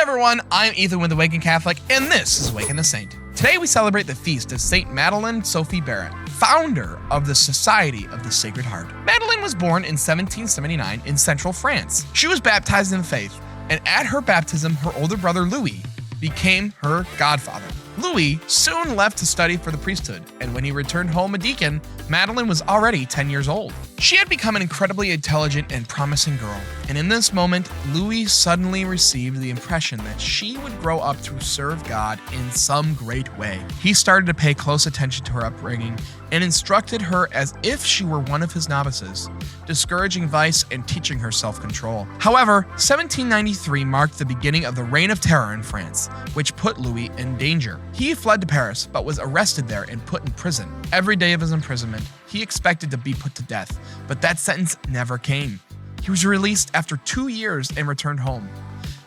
everyone, I'm Ethan with Awaken Catholic, and this is Awaken the Saint. Today we celebrate the feast of Saint Madeleine Sophie Barat, founder of the Society of the Sacred Heart. Madeleine was born in 1779 in central France. She was baptized in the faith, and at her baptism, her older brother Louis became her godfather. Louis soon left to study for the priesthood, and when he returned home a deacon, Madeleine was already 10 years old. She had become an incredibly intelligent and promising girl, and in this moment, Louis suddenly received the impression that she would grow up to serve God in some great way. He started to pay close attention to her upbringing and instructed her as if she were one of his novices, discouraging vice and teaching her self-control. However, 1793 marked the beginning of the Reign of Terror in France, which put Louis in danger. He fled to Paris, but was arrested there and put in prison. Every day of his imprisonment, he expected to be put to death, but that sentence never came. He was released after 2 years and returned home.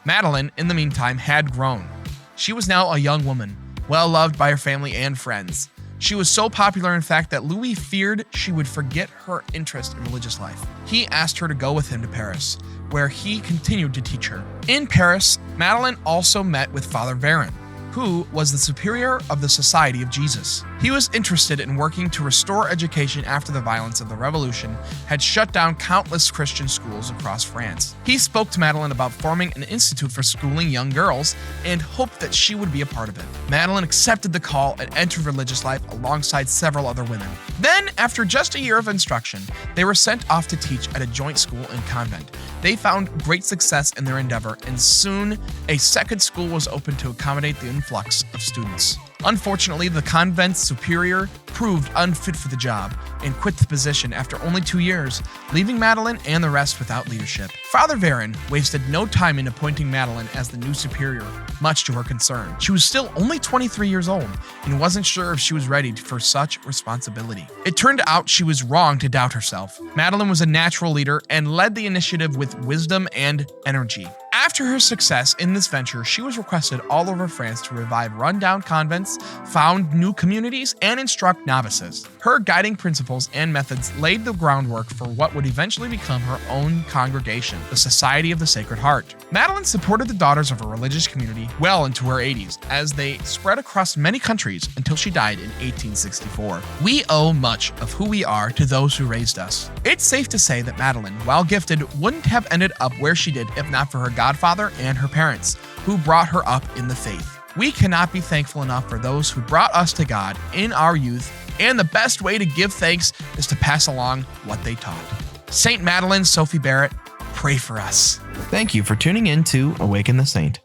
Madeleine, in the meantime, had grown. She was now a young woman, well loved by her family and friends. She was so popular, in fact, that Louis feared she would forget her interest in religious life. He asked her to go with him to Paris, where he continued to teach her. In Paris, Madeleine also met with Father Varin, who was the superior of the Society of Jesus. He was interested in working to restore education after the violence of the Revolution had shut down countless Christian schools across France. He spoke to Madeleine about forming an institute for schooling young girls and hoped that she would be a part of it. Madeleine accepted the call and entered religious life alongside several other women. Then, after just a year of instruction, they were sent off to teach at a joint school and convent. They found great success in their endeavor, and soon a second school was opened to accommodate the influx of students. Unfortunately, the convent's superior proved unfit for the job and quit the position after only 2 years, leaving Madeleine and the rest without leadership. Father Varin wasted no time in appointing Madeleine as the new superior, much to her concern. She was still only 23 years old and wasn't sure if she was ready for such responsibility. It turned out she was wrong to doubt herself. Madeleine was a natural leader and led the initiative with wisdom and energy. After her success in this venture, she was requested all over France to revive rundown convents, found new communities, and instruct novices. Her guiding principles and methods laid the groundwork for what would eventually become her own congregation, the Society of the Sacred Heart. Madeleine supported the daughters of her religious community well into her 80s, as they spread across many countries until she died in 1864. We owe much of who we are to those who raised us. It's safe to say that Madeleine, while gifted, wouldn't have ended up where she did if not for her godfather and her parents, who brought her up in the faith. We cannot be thankful enough for those who brought us to God in our youth, and the best way to give thanks is to pass along what they taught. Saint Madeleine Sophie Barat, pray for us. Thank you for tuning in to Awaken the Saint.